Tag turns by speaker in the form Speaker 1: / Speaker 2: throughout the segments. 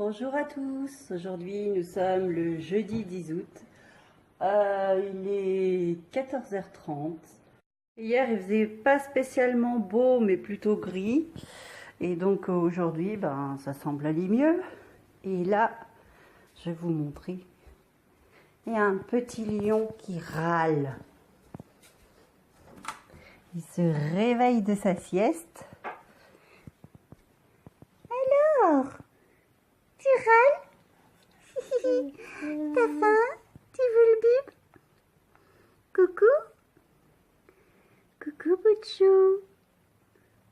Speaker 1: Bonjour à tous, aujourd'hui nous sommes le jeudi 10 août, il est 14h30. Hier il faisait pas spécialement beau mais plutôt gris et donc aujourd'hui ça semble aller mieux. Et là je vais vous montrer, il y a un petit lion qui râle, il se réveille de sa sieste. Alors, tu râles? T'as faim? Tu veux le bib? Coucou? Coucou, Boutchou.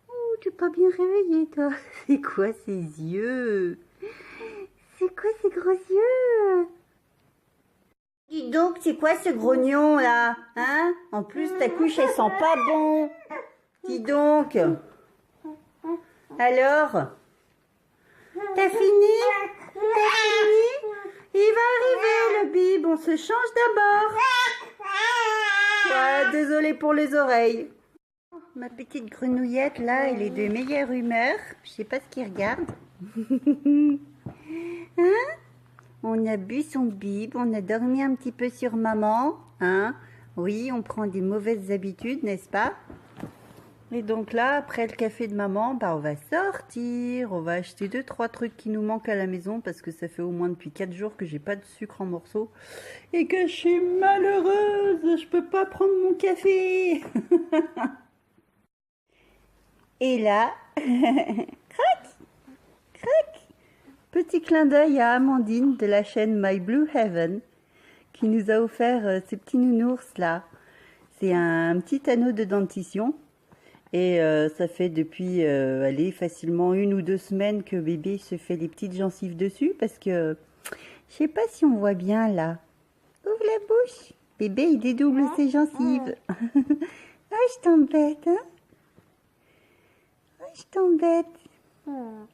Speaker 1: Oh, t'es pas bien réveillé, toi. C'est quoi ces yeux? C'est quoi ces gros yeux? Dis donc, c'est quoi ce grognon, là? Hein? En plus, ta couche, elle sent pas bon. Dis donc. Alors? T'as fini? T'as fini? Il va arriver, le bib. On se change d'abord. Ouais, désolée pour les oreilles. Ma petite grenouillette, là, elle est de meilleure humeur. Je sais pas ce qu'il regarde. Hein? On a bu son bib, on a dormi un petit peu sur maman. Hein? Oui, on prend des mauvaises habitudes, n'est-ce pas? Et donc là, après le café de maman, on va sortir. On va acheter 2-3 trucs qui nous manquent à la maison parce que ça fait au moins depuis 4 jours que j'ai pas de sucre en morceaux et que je suis malheureuse. Je peux pas prendre mon café. Et là, crac, crac, petit clin d'œil à Amandine de la chaîne My Blue Heaven qui nous a offert ces petits nounours là. C'est un petit anneau de dentition et ça fait depuis allez, facilement 1 ou 2 semaines que bébé se fait les petites gencives dessus parce que je sais pas si on voit bien là. Ouvre la bouche. Bébé il dédouble ses gencives. Ah, je t'embête, hein? Je t'embête. Oh,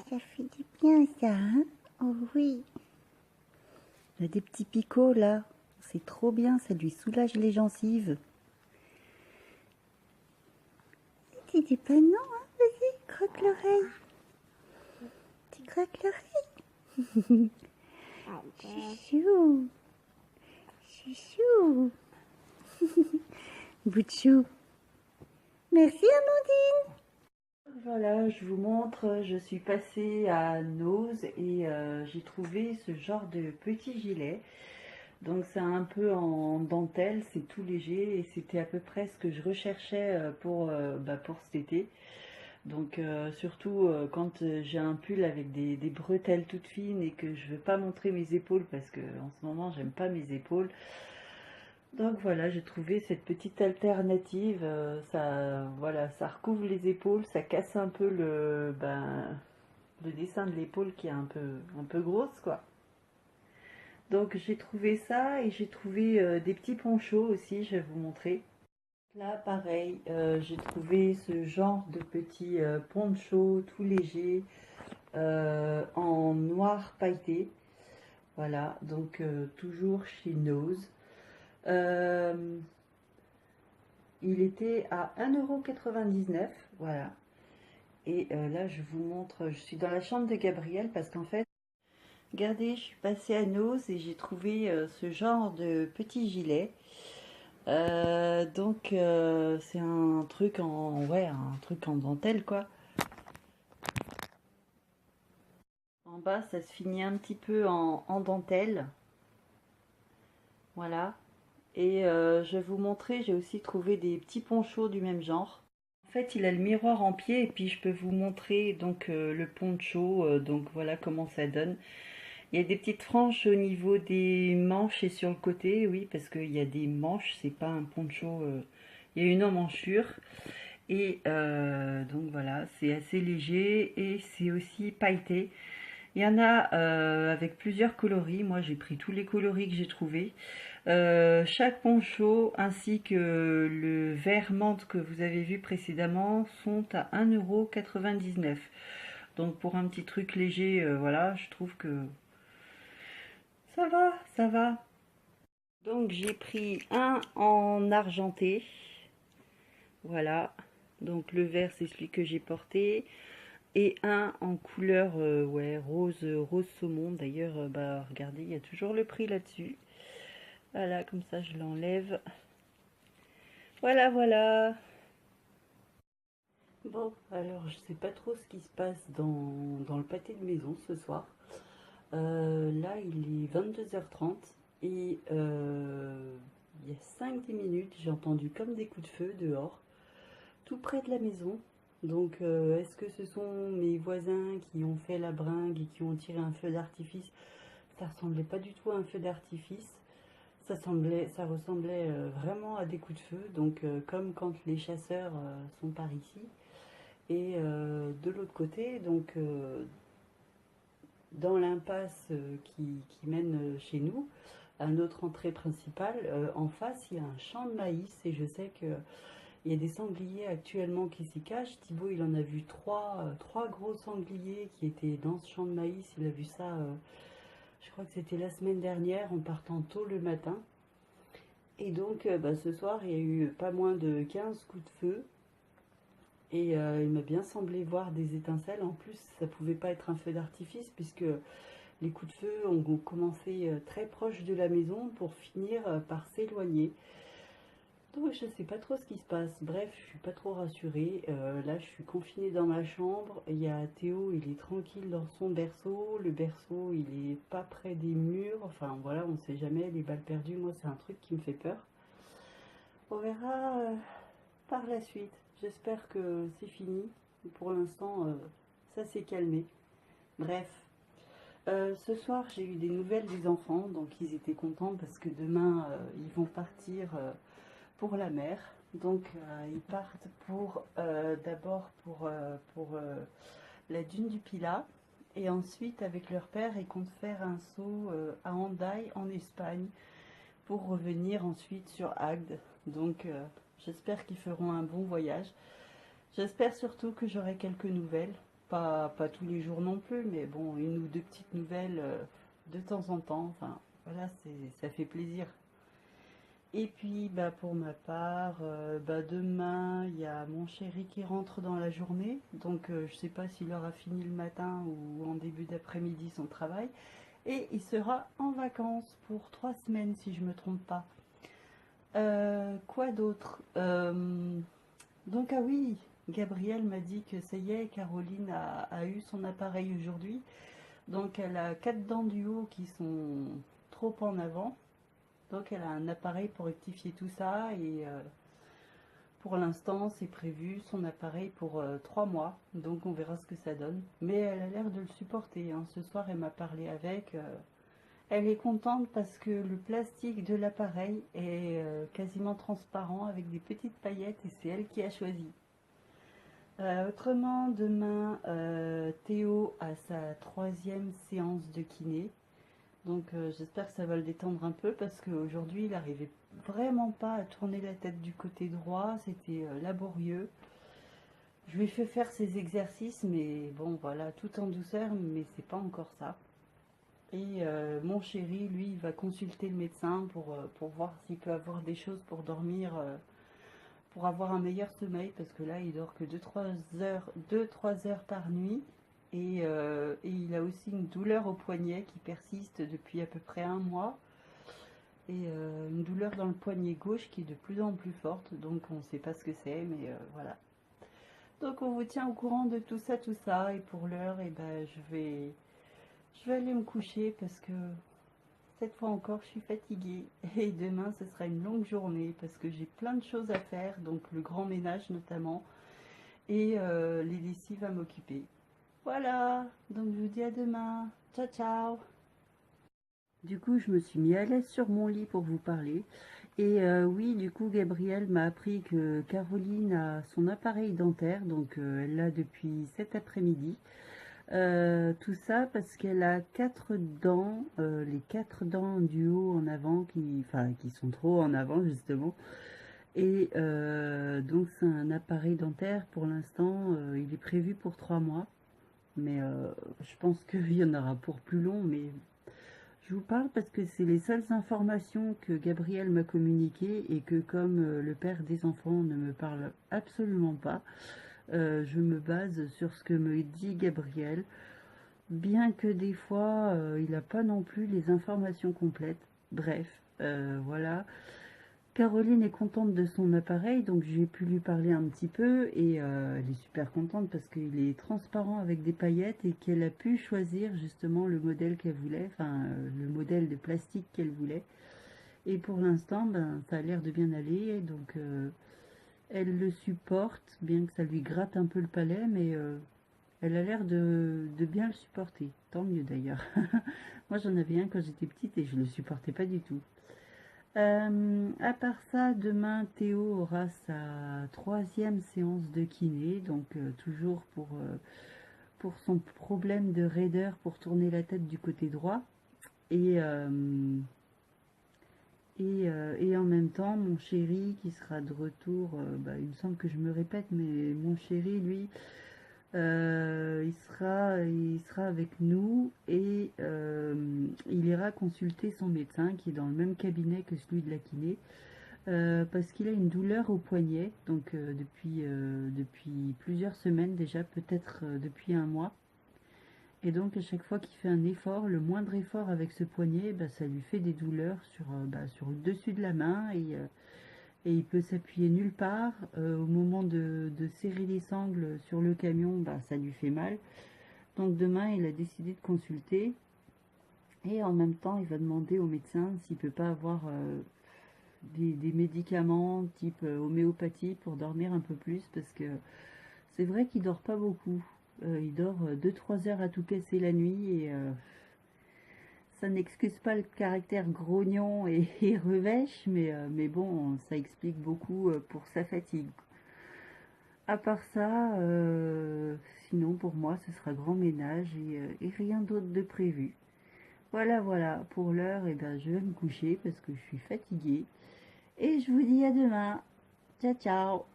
Speaker 1: ça fait du bien ça, hein? Oh oui. Il y a des petits picots là. C'est trop bien, ça lui soulage les gencives. Tu dis pas non, hein? Vas-y, croque l'oreille. Tu croques l'oreille. Chouchou. Chouchou. Boutchou. Merci Amandine. Voilà, je vous montre, je suis passée à Nose et j'ai trouvé ce genre de petit gilet. Donc c'est un peu en dentelle, c'est tout léger et c'était à peu près ce que je recherchais pour cet été. Donc surtout quand j'ai un pull avec des bretelles toutes fines et que je veux pas montrer mes épaules parce que en ce moment j'aime pas mes épaules. Donc voilà, j'ai trouvé cette petite alternative, voilà, ça recouvre les épaules, ça casse un peu le dessin de l'épaule qui est un peu grosse quoi. Donc j'ai trouvé ça et j'ai trouvé des petits ponchos aussi, je vais vous montrer. Là pareil, j'ai trouvé ce genre de petits ponchos tout légers en noir pailleté. Voilà, donc toujours chez Nose. Il était à 1,99 €, voilà. Et là, je vous montre, je suis dans la chambre de Gabriel parce qu'en fait, regardez, je suis passée à Nose et j'ai trouvé ce genre de petit gilet. Donc, c'est un truc un truc en dentelle, quoi. En bas, ça se finit un petit peu en dentelle. Voilà. Et je vais vous montrer, j'ai aussi trouvé des petits ponchos du même genre. En fait, il a le miroir en pied et puis je peux vous montrer donc le poncho, donc voilà comment ça donne. Il y a des petites franges au niveau des manches et sur le côté, oui, parce qu'il y a des manches, c'est pas un poncho, il y a une emmanchure. Et donc voilà, c'est assez léger et c'est aussi pailleté. Il y en a avec plusieurs coloris, moi j'ai pris tous les coloris que j'ai trouvés. Chaque poncho ainsi que le vert menthe que vous avez vu précédemment sont à 1,99 €. Donc pour un petit truc léger, voilà, je trouve que ça va, ça va. Donc j'ai pris un en argenté. Voilà. Donc le vert c'est celui que j'ai porté. et un en couleur ouais, rose saumon. D'ailleurs, bah regardez, il y a toujours le prix là-dessus. Voilà, comme ça je l'enlève. Voilà, voilà. Bon, alors je sais pas trop ce qui se passe dans le pâté de maison ce soir. Là, il est 22h30 et il y a 5-10 minutes, j'ai entendu comme des coups de feu dehors, tout près de la maison. Donc, est-ce que ce sont mes voisins qui ont fait la bringue et qui ont tiré un feu d'artifice? Ça ressemblait pas du tout à un feu d'artifice. Ça ressemblait vraiment à des coups de feu. Donc, comme quand les chasseurs sont par ici. Et de l'autre côté, donc dans l'impasse qui mène chez nous, à notre entrée principale, en face, il y a un champ de maïs et je sais que il y a des sangliers actuellement qui s'y cachent. Thibaut, il en a vu trois gros sangliers qui étaient dans ce champ de maïs. Il a vu ça, je crois que c'était la semaine dernière, en partant tôt le matin. Et donc, bah, ce soir, il y a eu pas moins de 15 coups de feu. Et il m'a bien semblé voir des étincelles. En plus, ça pouvait pas être un feu d'artifice puisque les coups de feu ont commencé très proche de la maison pour finir par s'éloigner. Donc je sais pas trop ce qui se passe. Bref, je suis pas trop rassurée. Là, je suis confinée dans ma chambre. Il y a Théo, il est tranquille dans son berceau. Le berceau, il est pas près des murs. Enfin voilà, on sait jamais. Les balles perdues, moi, c'est un truc qui me fait peur. On verra par la suite. J'espère que c'est fini. Pour l'instant, ça s'est calmé. Bref, ce soir, j'ai eu des nouvelles des enfants, donc ils étaient contents parce que demain, ils vont partir pour la mer. Donc, ils partent pour d'abord pour la dune du Pilat. Et ensuite, avec leur père, ils comptent faire un saut à Hendaye, en Espagne, pour revenir ensuite sur Agde. Donc, j'espère qu'ils feront un bon voyage. J'espère surtout que j'aurai quelques nouvelles. Pas tous les jours non plus, mais bon, une ou deux petites nouvelles de temps en temps. Enfin, voilà, ça fait plaisir. Et puis, bah, pour ma part, bah, demain, il y a mon chéri qui rentre dans la journée. Donc, je ne sais pas s'il aura fini le matin ou en début d'après-midi son travail. Et il sera en vacances pour 3 semaines, si je ne me trompe pas. Quoi d'autre? Donc, ah oui, Gabrielle m'a dit que ça y est, Caroline a eu son appareil aujourd'hui. Donc, elle a 4 dents du haut qui sont trop en avant. Donc, elle a un appareil pour rectifier tout ça. Et pour l'instant, c'est prévu son appareil pour 3 mois. Donc, on verra ce que ça donne. Mais elle a l'air de le supporter, hein. Ce soir, elle m'a parlé avec. Elle est contente parce que le plastique de l'appareil est quasiment transparent avec des petites paillettes et c'est elle qui a choisi. Autrement, demain, Théo a sa 3e séance de kiné. Donc j'espère que ça va le détendre un peu parce qu'aujourd'hui, il n'arrivait vraiment pas à tourner la tête du côté droit. C'était laborieux. Je lui ai fait faire ses exercices, mais bon, voilà, tout en douceur, mais c'est pas encore ça. Et mon chéri, lui, il va consulter le médecin pour voir s'il peut avoir des choses pour dormir pour avoir un meilleur sommeil parce que là il dort que 2-3 heures par nuit et il a aussi une douleur au poignet qui persiste depuis à peu près un mois et une douleur dans le poignet gauche qui est de plus en plus forte, donc on ne sait pas ce que c'est, mais voilà. Donc on vous tient au courant de tout ça et pour l'heure et ben, je vais aller me coucher parce que cette fois encore, je suis fatiguée et demain, ce sera une longue journée parce que j'ai plein de choses à faire, donc le grand ménage notamment, et les lessives à m'occuper. Voilà, donc je vous dis à demain. Ciao, ciao. Du coup, je me suis mis à l'aise sur mon lit pour vous parler. Et oui, du coup, Gabrielle m'a appris que Caroline a son appareil dentaire, donc elle l'a depuis cet après-midi. Tout ça parce qu'elle a 4 dents, les 4 dents du haut en avant qui sont trop en avant justement. Et donc c'est un appareil dentaire pour l'instant, il est prévu pour 3 mois. Mais je pense qu'il y en aura pour plus long. Mais je vous parle parce que c'est les seules informations que Gabriel m'a communiquées et que comme le père des enfants ne me parle absolument pas, Je me base sur ce que me dit Gabriel, bien que des fois, il n'a pas non plus les informations complètes. Bref, voilà. Caroline est contente de son appareil, donc j'ai pu lui parler un petit peu et elle est super contente parce qu'il est transparent avec des paillettes et qu'elle a pu choisir justement le modèle qu'elle voulait, enfin le modèle de plastique qu'elle voulait. Et pour l'instant, ben, ça a l'air de bien aller, donc elle le supporte, bien que ça lui gratte un peu le palais, mais elle a l'air de bien le supporter. Tant mieux d'ailleurs. Moi j'en avais un quand j'étais petite et je le supportais pas du tout. À part ça, demain Théo aura sa 3e séance de kiné, donc toujours pour son problème de raideur pour tourner la tête du côté droit. Et, et en même temps, mon chéri qui sera de retour, bah, il me semble que je me répète, mais mon chéri, lui, il sera avec nous et il ira consulter son médecin qui est dans le même cabinet que celui de la kiné. Parce qu'il a une douleur au poignet, donc depuis plusieurs semaines déjà, peut-être depuis un mois. Et donc à chaque fois qu'il fait un effort, le moindre effort avec ce poignet, bah, ça lui fait des douleurs sur le dessus de la main et il peut s'appuyer nulle part. Au moment de serrer les sangles sur le camion, bah, ça lui fait mal. Donc demain, il a décidé de consulter et en même temps, il va demander au médecin s'il peut pas avoir des médicaments type homéopathie pour dormir un peu plus parce que c'est vrai qu'il dort pas beaucoup. Il dort 2-3 heures à tout casser la nuit et ça n'excuse pas le caractère grognon et revêche, mais bon, ça explique beaucoup pour sa fatigue. À part ça, sinon pour moi ce sera grand ménage et rien d'autre de prévu. Voilà, voilà, pour l'heure, eh ben, je vais me coucher parce que je suis fatiguée. Et je vous dis à demain. Ciao, ciao.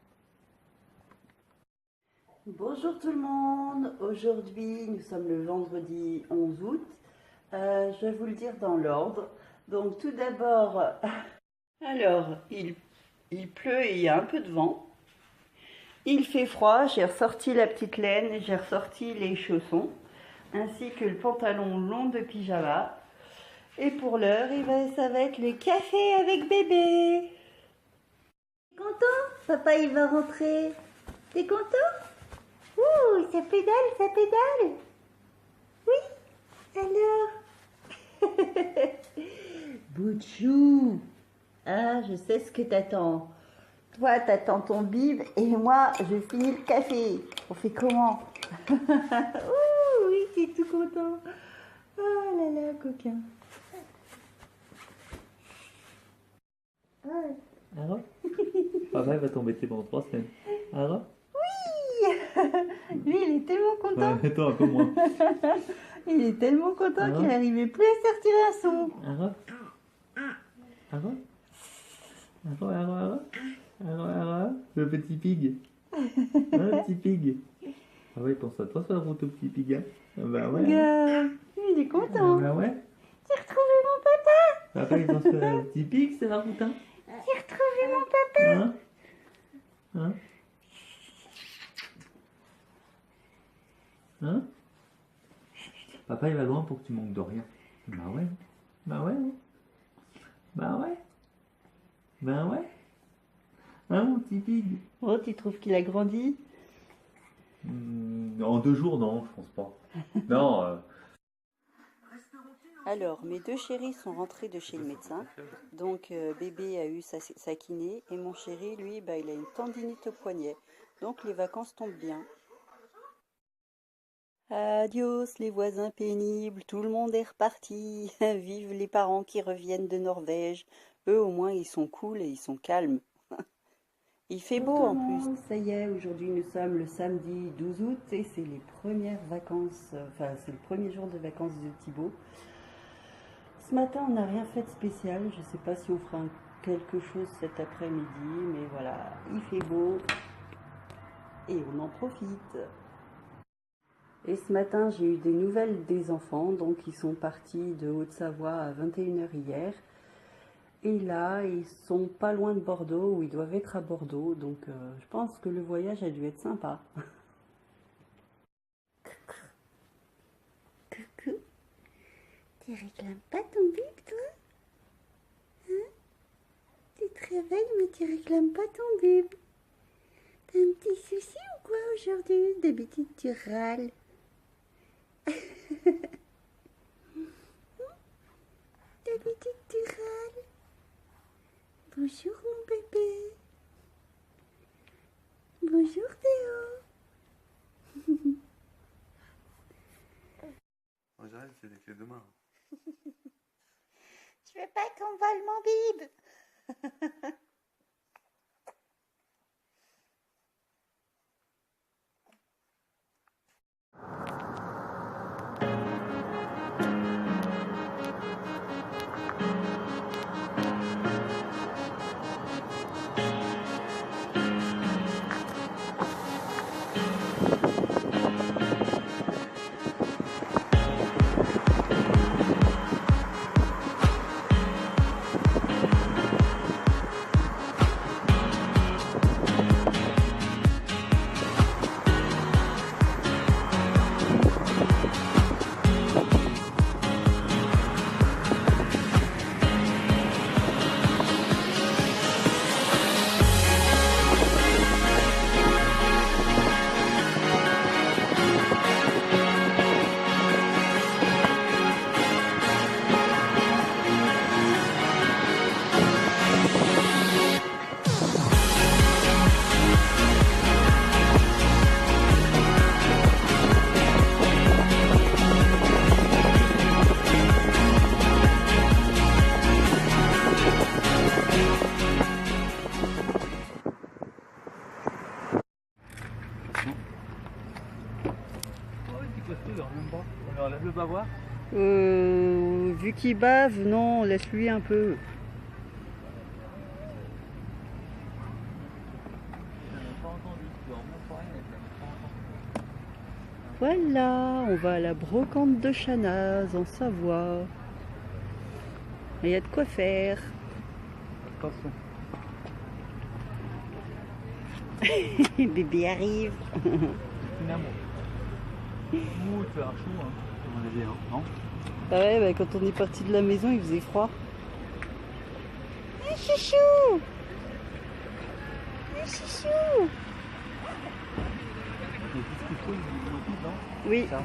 Speaker 1: Bonjour tout le monde. Aujourd'hui, nous sommes le vendredi 11 août. Je vais vous le dire dans l'ordre. Donc tout d'abord, alors, il pleut et il y a un peu de vent. Il fait froid, j'ai ressorti la petite laine, j'ai ressorti les chaussons, ainsi que le pantalon long de pyjama. Et pour l'heure, ça va être le café avec bébé. T'es content? Papa, il va rentrer. T'es content? Ouh, ça pédale, ça pédale. Oui, alors. Boutchou. Ah, je sais ce que t'attends. Toi, t'attends ton bib et moi, je finis le café. On fait comment? Ouh, oui, t'es tout content. Oh là là, coquin. Ah.
Speaker 2: Alors, papa il va t'embêter pendant 3 semaines. Alors,
Speaker 1: Lui, il est tellement content.
Speaker 2: ouais, toi un peu moins.
Speaker 1: Il est tellement content
Speaker 2: Alors
Speaker 1: qu'il n'arrivait plus à sortir un son.
Speaker 2: Alors, alors, alors, le petit pig. Hein, le petit pig. Ah ouais, pense à toi sur la route au petit pig. Hein. Ah bah ouais.
Speaker 1: Regarde, il est
Speaker 2: Ah
Speaker 1: content.
Speaker 2: bah ouais.
Speaker 1: J'ai retrouvé mon papa.
Speaker 2: Papa il pense sur le petit pig, c'est la route. Hein.
Speaker 1: J'ai retrouvé mon papa.
Speaker 2: Hein, hein, hein. Papa il va loin pour que tu manques de rien. Bah ouais. Bah ouais. Bah ouais. Bah ouais. Hein, mon petit pig.
Speaker 1: Oh, tu trouves qu'il a grandi?
Speaker 2: En 2 jours, non, je pense pas. Non.
Speaker 1: Alors, mes deux chéris sont rentrés de chez le médecin. Donc, bébé a eu sa kiné. Et mon chéri, lui, bah, il a une tendinite au poignet. Donc, les vacances tombent bien. Adios les voisins pénibles, tout le monde est reparti. Vive les parents qui reviennent de Norvège. Eux au moins ils sont cool et ils sont calmes. Il fait beau en plus. Ça y est, aujourd'hui nous sommes le samedi 12 août et c'est les premières vacances, enfin c'est le premier jour de vacances de Thibaut. Ce matin on n'a rien fait de spécial, je sais pas si on fera quelque chose cet après-midi, mais voilà, il fait beau et on en profite. Et ce matin, j'ai eu des nouvelles des enfants, donc ils sont partis de Haute-Savoie à 21h hier. Et là, ils sont pas loin de Bordeaux, ou ils doivent être à Bordeaux, donc je pense que le voyage a dû être sympa. Coucou, tu réclames pas ton bib, toi? Hein? Tu te réveilles, mais tu réclames pas ton bib. T'as un petit souci ou quoi aujourd'hui? D'habitude, tu râles. D'habitude, tu râles. Bonjour, mon bébé. Bonjour, Théo.
Speaker 2: J'arrête, c'est les clés demain.
Speaker 1: Je veux pas qu'on vole mon bib.
Speaker 2: Le bavoir.
Speaker 1: Vu qu'il bave, non, laisse-lui un peu. Voilà, on va à la brocante de Chanaz en Savoie. Il y a de quoi faire.
Speaker 2: Attention.
Speaker 1: Bébé arrive.
Speaker 2: Finalement. Ouh, il fait un chaud, hein. À mon avis, hein, non?
Speaker 1: Ah ouais, bah, quand on est parti de la maison, il faisait froid. Ah, chouchou! Ah, chouchou!
Speaker 2: Et tout ce qu'il faut, il le coupe, non?
Speaker 1: Oui.
Speaker 2: Ça.